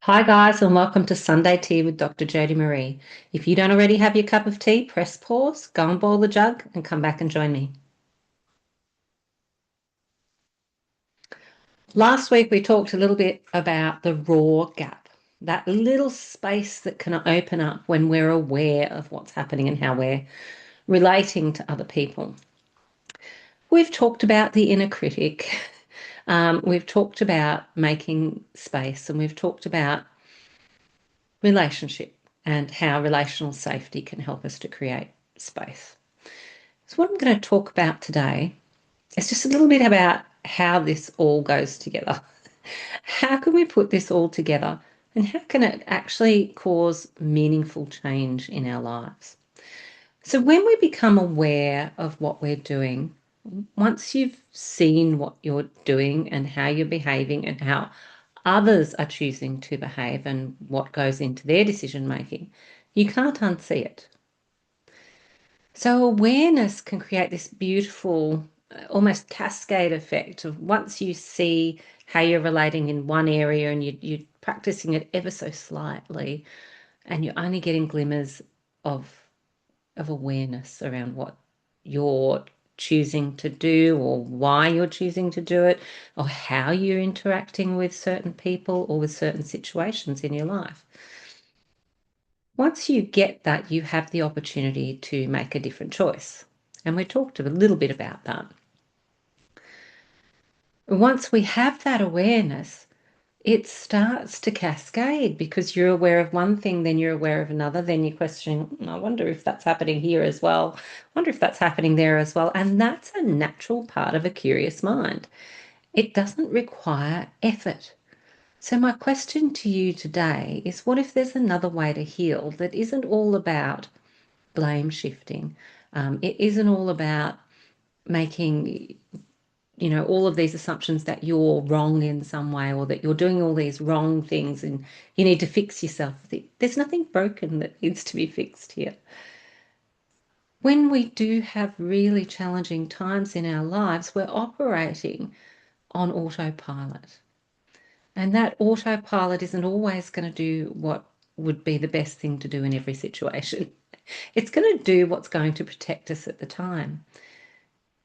Hi, guys, and welcome to Sunday Tea with Dr. Jodi-Maree. If you don't already have your cup of tea, press pause, go and boil the jug, and come back and join me. Last week, we talked a little bit about the raw gap, that little space that can open up when we're aware of what's happening and how we're relating to other people. We've talked about the inner critic. We've talked about making space, and we've talked about relationship and how relational safety can help us to create space. So, what I'm going to talk about today is just a little bit about how this all goes together. How can we put this all together and how can it actually cause meaningful change in our lives? So, when we become aware of what we're doing, once you've seen what you're doing and how you're behaving and how others are choosing to behave and what goes into their decision making, you can't unsee it. So awareness can create this beautiful, almost cascade effect of once you see how you're relating in one area and you're practicing it ever so slightly, and you're only getting glimmers of awareness around what you're choosing to do or why you're choosing to do it or how you're interacting with certain people or with certain situations in your life. Once you get that, you have the opportunity to make a different choice. And we talked a little bit about that. Once we have that awareness, it starts to cascade because you're aware of one thing, then you're aware of another, then you're questioning, I wonder if that's happening here as well. I wonder if that's happening there as well. And that's a natural part of a curious mind. It doesn't require effort. So, my question to you today is what if there's another way to heal that isn't all about blame shifting? It isn't all about making, all of these assumptions that you're wrong in some way or that you're doing all these wrong things and you need to fix yourself. There's nothing broken that needs to be fixed here. When we do have really challenging times in our lives, we're operating on autopilot. And that autopilot isn't always going to do what would be the best thing to do in every situation. It's going to do what's going to protect us at the time.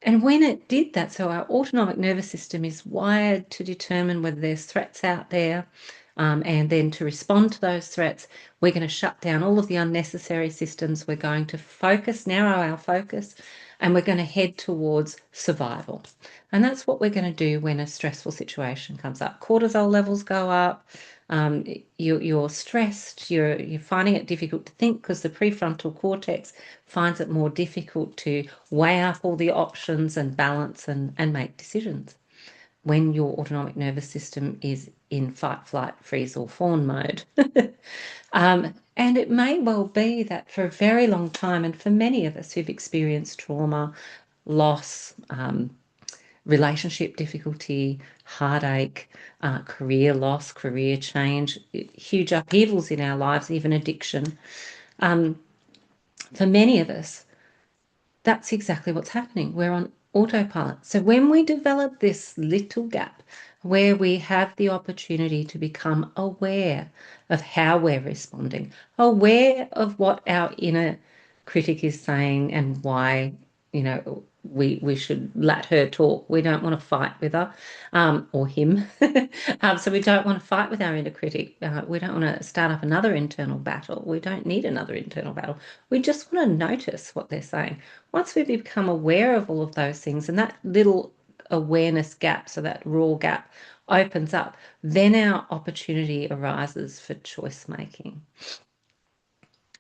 And when it did that, so our autonomic nervous system is wired to determine whether there's threats out there, and then to respond to those threats, we're going to shut down all of the unnecessary systems. We're going to narrow our focus, and we're going to head towards survival. And that's what we're going to do when a stressful situation comes up. Cortisol levels go up. You're stressed. You're finding it difficult to think because the prefrontal cortex finds it more difficult to weigh up all the options and balance and make decisions when your autonomic nervous system is in fight, flight, freeze, or fawn mode. And it may well be that for a very long time, and for many of us who've experienced trauma, loss, relationship difficulty, heartache, career loss, career change, huge upheavals in our lives, even addiction. For many of us, that's exactly what's happening. We're on autopilot. So when we develop this little gap where we have the opportunity to become aware of how we're responding, aware of what our inner critic is saying and why, we should let her talk. We don't want to fight with her, or him. So we don't want to fight with our inner critic. We don't want to start up another internal battle. We don't need another internal battle. We just want to notice what they're saying. Once we become aware of all of those things and that little awareness gap, so that raw gap opens up, then our opportunity arises for choice making.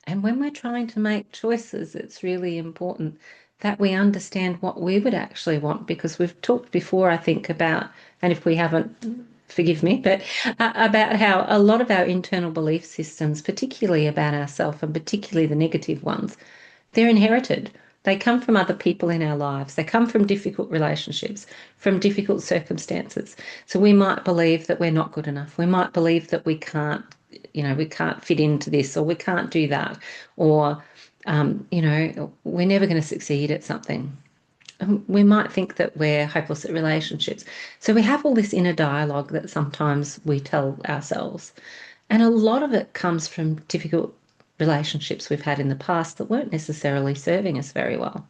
And when we're trying to make choices, it's really important that we understand what we would actually want, because we've talked before, I think, about, and if we haven't, forgive me, but about how a lot of our internal belief systems, particularly about ourselves and particularly the negative ones, they're inherited. They come from other people in our lives. They come from difficult relationships, from difficult circumstances. So we might believe that we're not good enough. We might believe that we can't fit into this, or we can't do that, or, we're never going to succeed at something. We might think that we're hopeless at relationships. So we have all this inner dialogue that sometimes we tell ourselves. And a lot of it comes from difficult relationships we've had in the past that weren't necessarily serving us very well.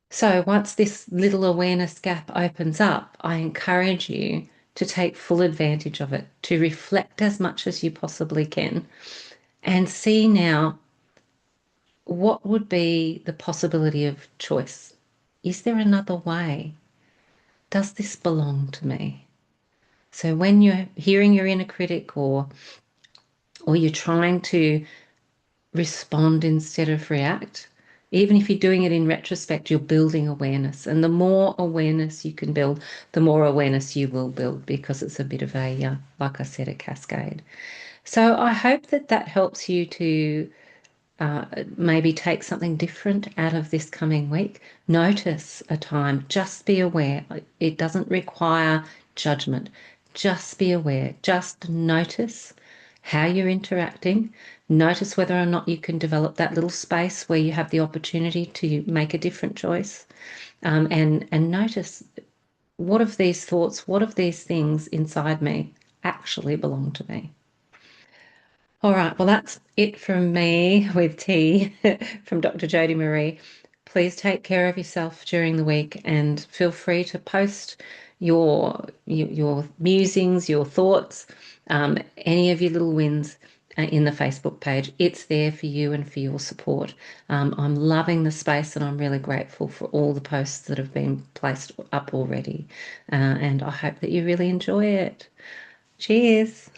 So once this little awareness gap opens up, I encourage you to take full advantage of it, to reflect as much as you possibly can and see now what would be the possibility of choice. Is there another way? Does this belong to me? So when you're hearing your inner critic or you're trying to respond instead of react, even if you're doing it in retrospect, you're building awareness. And the more awareness you can build, the more awareness you will build because it's a bit of a, like I said, a cascade. So I hope that that helps you to maybe take something different out of this coming week. Notice a time, just be aware. It doesn't require judgment. Just be aware, just notice how you're interacting. Notice whether or not you can develop that little space where you have the opportunity to make a different choice. And notice what of these thoughts, what of these things inside me actually belong to me. All right, well, that's it from me with tea from Dr. Jodi-Maree. Please take care of yourself during the week and feel free to post your musings, your thoughts, any of your little wins in the Facebook page. It's there for you and for your support. I'm loving the space and I'm really grateful for all the posts that have been placed up already. And I hope that you really enjoy it. Cheers.